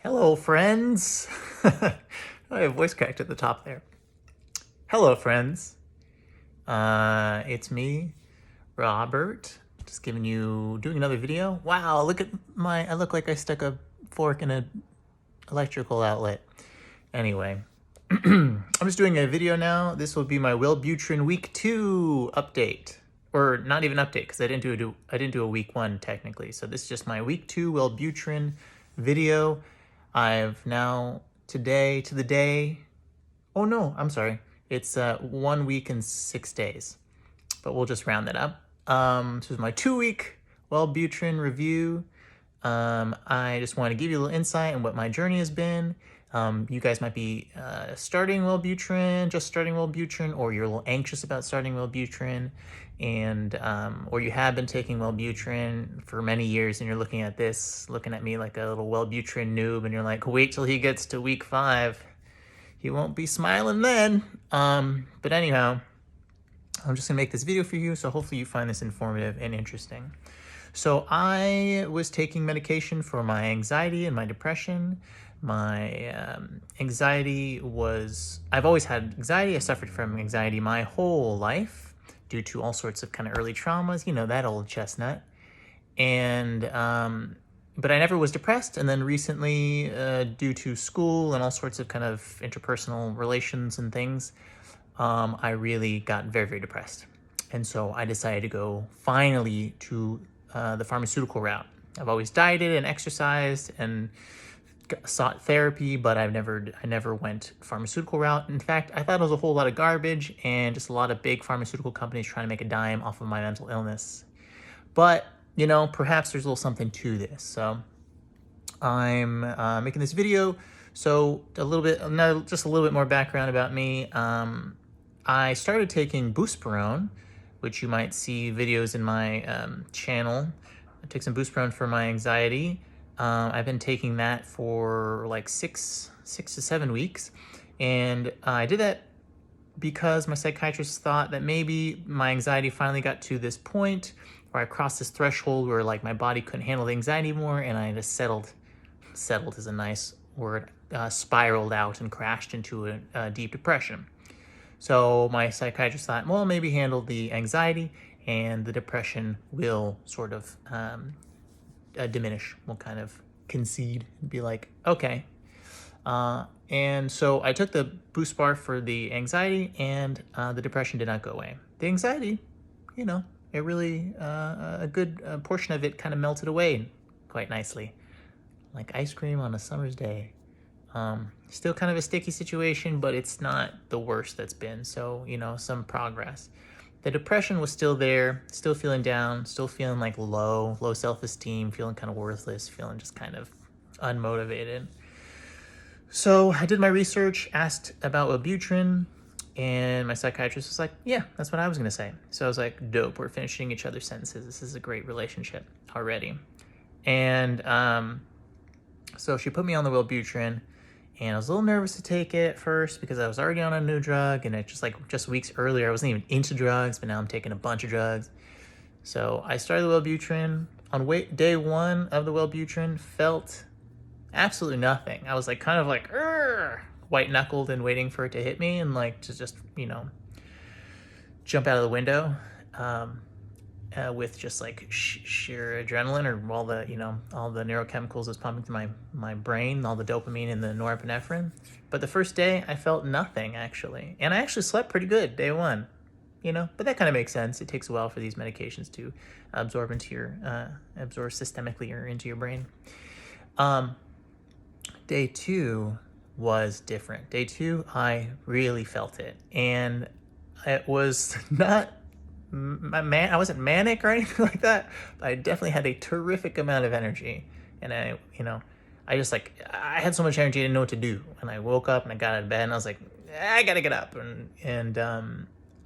Hello, friends. I have voice cracked at the top there. Hello, friends. It's me, Robert. Just doing another video. Wow, look at I look like I stuck a fork in an electrical outlet. Anyway, I'm just doing a video now. This will be my Wellbutrin week 2 update. Or not even update, because I didn't do a week 1 technically. So this is just my week 2 Wellbutrin video. I've now today to the day. Oh no, I'm sorry. It's 1 week and 6 days, but we'll just round that up. This is my 2-week Wellbutrin review. I just want to give you a little insight on what my journey has been. You guys might be just starting Wellbutrin, or you're a little anxious about starting Wellbutrin, and or you have been taking Wellbutrin for many years, and you're looking at me like a little Wellbutrin noob, and you're like, wait till he gets to week 5. He won't be smiling then. But anyhow, I'm just gonna make this video for you, so hopefully you find this informative and interesting. So I was taking medication for my anxiety and my depression. My anxiety I've always had anxiety. I suffered from anxiety my whole life due to all sorts of kind of early traumas, you know, that old chestnut. And, but I never was depressed. And then recently, due to school and all sorts of kind of interpersonal relations and things, I really got very, very depressed. And so I decided to go finally to the pharmaceutical route. I've always dieted and exercised and sought therapy, but I never went pharmaceutical route. In fact, I thought it was a whole lot of garbage and just a lot of big pharmaceutical companies trying to make a dime off of my mental illness. But, you know, perhaps there's a little something to this. So I'm making this video. So just a little bit more background about me. I started taking bullsh, which you might see videos in my channel. I take some bullsh for my anxiety. I've been taking that for like 6 to 7 weeks. And I did that because my psychiatrist thought that maybe my anxiety finally got to this point where I crossed this threshold where like my body couldn't handle the anxiety anymore, and I just settled is a nice word, spiraled out and crashed into a deep depression. So my psychiatrist thought, well, maybe handle the anxiety and the depression will sort of diminish. We'll kind of concede and be like, okay. And so I took the boost bar for the anxiety, and the depression did not go away. The anxiety, you know, it really, a good portion of it kind of melted away quite nicely, like ice cream on a summer's day. Still kind of a sticky situation, but it's not the worst that's been. So, you know, some progress. The depression was still there, still feeling down, still feeling like low self-esteem, feeling kind of worthless, feeling just kind of unmotivated. So I did my research, asked about Wellbutrin, and my psychiatrist was like, yeah, that's what I was going to say. So I was like, dope, we're finishing each other's sentences. This is a great relationship already. And so she put me on the Wellbutrin. And I was a little nervous to take it at first because I was already on a new drug, and it just weeks earlier, I wasn't even into drugs, but now I'm taking a bunch of drugs. So I started the Wellbutrin. On day 1 of the Wellbutrin, felt absolutely nothing. I was like kind of like white knuckled and waiting for it to hit me and like to just, you know, jump out of the window. With just like sheer adrenaline, or all the neurochemicals that's pumping through my brain, all the dopamine and the norepinephrine. But the first day I felt nothing actually. And I actually slept pretty good day 1, you know, but that kind of makes sense. It takes a while for these medications to absorb systemically or into your brain. Day 2 was different. Day 2, I really felt it. And it was not, I wasn't manic or anything like that, but I definitely had a terrific amount of energy. And I had so much energy, I didn't know what to do. And I woke up and I got out of bed and I was like, I gotta get up. And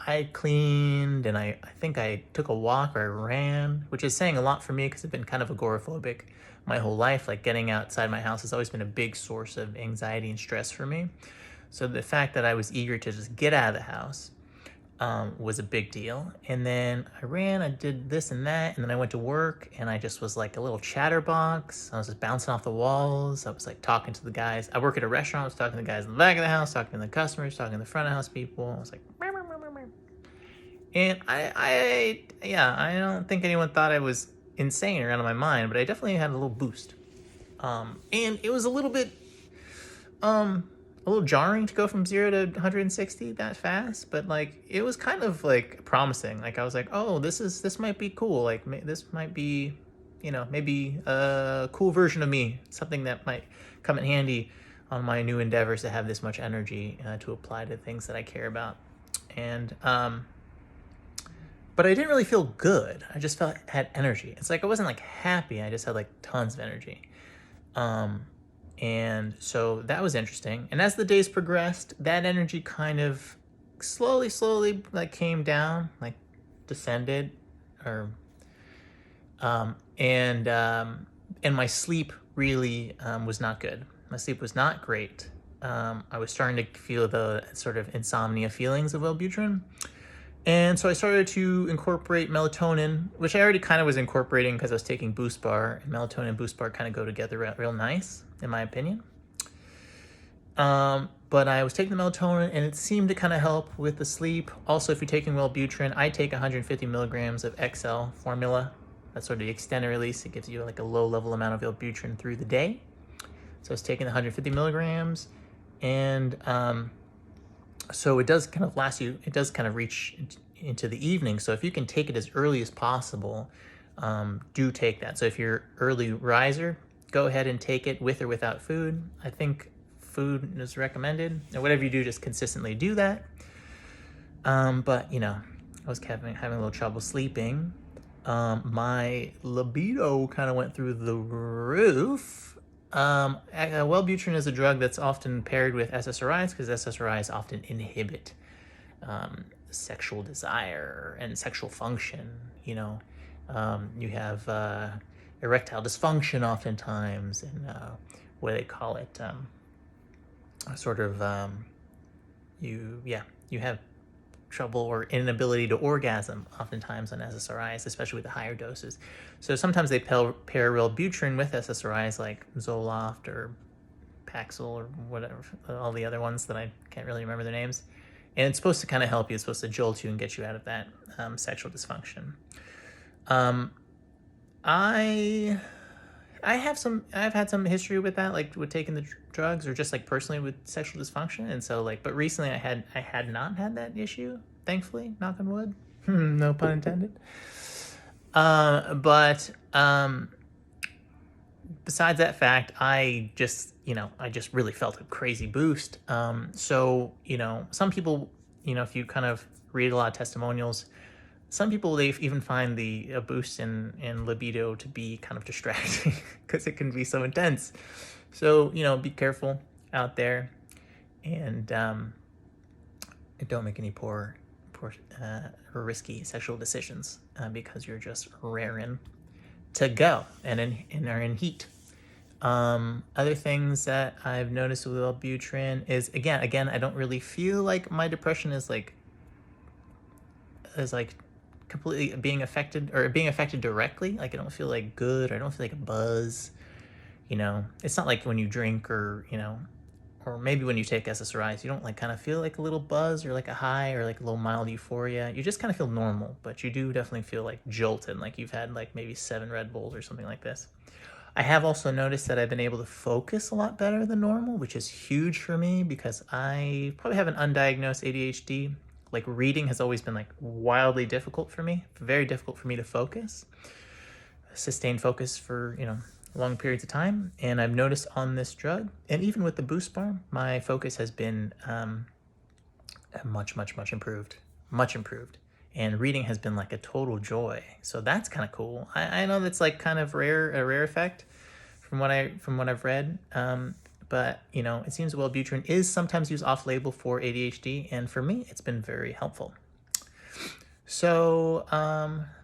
I cleaned, and I think I took a walk, or I ran, which is saying a lot for me because I've been kind of agoraphobic my whole life. Like getting outside my house has always been a big source of anxiety and stress for me. So the fact that I was eager to just get out of the house, was a big deal. And then I did this and that, and then I went to work, and I just was like a little chatterbox. I was just bouncing off the walls. I was like talking to the guys. I work at a restaurant. I was talking to the guys in the back of the house, talking to the customers, talking to the front of house people. I was like, meow, meow, meow, meow, meow. And I don't think anyone thought I was insane or out of my mind, but I definitely had a little boost. And it was a little bit, a little jarring to go from 0 to 160 that fast, but like it was kind of like promising. Like I was like, oh, this might be cool. Like this might be, maybe a cool version of me, something that might come in handy on my new endeavors to have this much energy to apply to things that I care about. And but I didn't really feel good. I just had energy. It's like I wasn't like happy. I just had like tons of energy. And so that was interesting. And as the days progressed, that energy kind of slowly like came down, like descended, or and my sleep really was not good. My sleep was not great. I was starting to feel the sort of insomnia feelings of Wellbutrin. And so I started to incorporate melatonin, which I already kind of was incorporating because I was taking Boost Bar, and melatonin and Boost Bar kind of go together real nice, in my opinion. But I was taking the melatonin, and it seemed to kind of help with the sleep. Also, if you're taking Wellbutrin, I take 150 milligrams of XL formula. That's sort of the extended release. It gives you like a low-level amount of Wellbutrin through the day. So I was taking the 150 milligrams, and so it does kind of last you, it does kind of reach into the evening. So if you can take it as early as possible, do take that. So if you're early riser, go ahead and take it with or without food. I think food is recommended. And whatever you do, just consistently do that. But I was having a little trouble sleeping. My libido kind of went through the roof. Wellbutrin is a drug that's often paired with SSRIs because SSRIs often inhibit sexual desire and sexual function. You have erectile dysfunction oftentimes, and what do they call it? You have trouble or inability to orgasm oftentimes on SSRIs, especially with the higher doses. So sometimes they pair Wellbutrin with SSRIs like Zoloft or Paxil or whatever, all the other ones that I can't really remember their names. And it's supposed to kind of help you. It's supposed to jolt you and get you out of that sexual dysfunction. I've had some history with that, like with taking the drugs or just like personally with sexual dysfunction. And so but recently I had not had that issue, thankfully, knock on wood, no pun intended. But besides that fact, I just really felt a crazy boost. So some people, if you kind of read a lot of testimonials, some people, they even find a boost in libido to be kind of distracting because it can be so intense. So, be careful out there, and don't make any poor or risky sexual decisions because you're just raring to go and are in heat. Other things that I've noticed with Wellbutrin is, again, I don't really feel like my depression is completely being affected directly. Like I don't feel like good, or I don't feel like a buzz. It's not like when you drink or maybe when you take SSRIs, you don't like kind of feel like a little buzz or like a high or like a little mild euphoria. You just kind of feel normal, but you do definitely feel like jolted, like you've had like maybe 7 Red Bulls or something like this. I have also noticed that I've been able to focus a lot better than normal, which is huge for me because I probably have an undiagnosed ADHD. Like reading has always been like wildly difficult for me, very difficult for me to focus, sustain focus for, long periods of time. And I've noticed on this drug, and even with the Boost Bar, my focus has been much improved, and reading has been like a total joy. So that's kind of cool. I know that's like kind of a rare effect from what I've read. But it seems Wellbutrin is sometimes used off-label for ADHD, and for me, it's been very helpful. So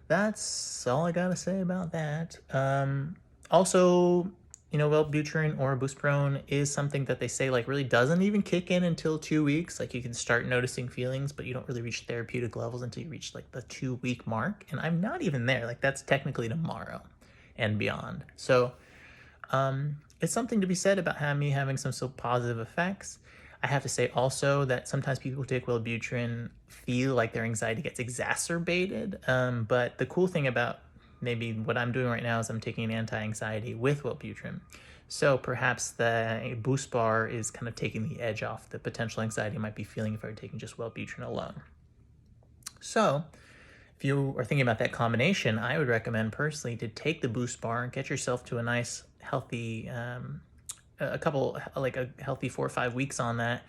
that's all I gotta say about that. Also, Wellbutrin or buspirone is something that they say like really doesn't even kick in until 2 weeks. Like you can start noticing feelings, but you don't really reach therapeutic levels until you reach like the 2 week mark. And I'm not even there. Like that's technically tomorrow and beyond. So it's something to be said about me having some so positive effects. I have to say also that sometimes people who take Wellbutrin feel like their anxiety gets exacerbated. But the cool thing about maybe what I'm doing right now is I'm taking an anti-anxiety with Wellbutrin. So perhaps the boost bar is kind of taking the edge off the potential anxiety I might be feeling if I were taking just Wellbutrin alone. So if you are thinking about that combination, I would recommend personally to take the boost bar and get yourself to a nice healthy a healthy 4 or 5 weeks on that,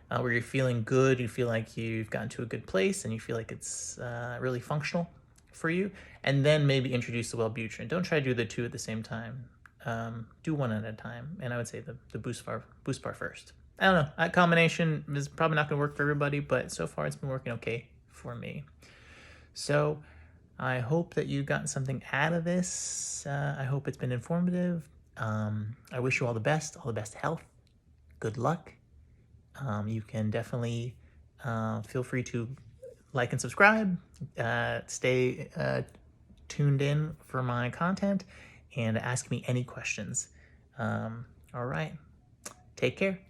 where you're feeling good, you feel like you've gotten to a good place, and you feel like it's really functional for you. And then maybe introduce the Wellbutrin. Don't try to do the two at the same time. Do one at a time. And I would say the boost bar first. I don't know. That combination is probably not going to work for everybody, but so far it's been working okay for me. So I hope that you've gotten something out of this. I hope it's been informative. I wish you all the best health, good luck. You can definitely feel free to like and subscribe, stay tuned in for my content, and ask me any questions. All right, take care.